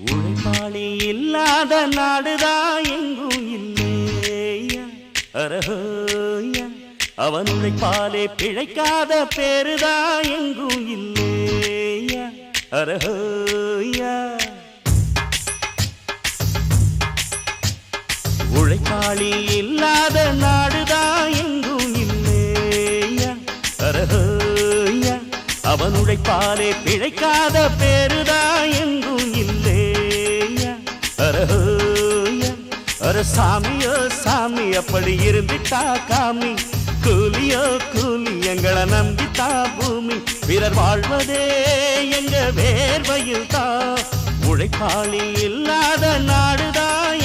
உழைப்பாளி இல்லாத நாடுதான் எங்கும் இல்லையா அரஹோயா அவன் உழைப்பாலே பிழைக்காத பேருதான் எங்கும் இல்லையா அரஹோயா உழைப்பாளி இல்லாத நாடுதான் எங்கும் இல்லையா அரஹோயா அவன் உழைப்பாலே பிழைக்காத பேருதான் எங்கும் இல்லையா அரஹோயா அர சாமியோ சாமி அப்படி இருந்துட்டா காமி கூலியோ கூலி எங்களை நம்பித்தா பூமி பிறர் வாழ்வதே எங்க வேர்வையில் தான் உழைப்பாளி இல்லாத நாடுதான்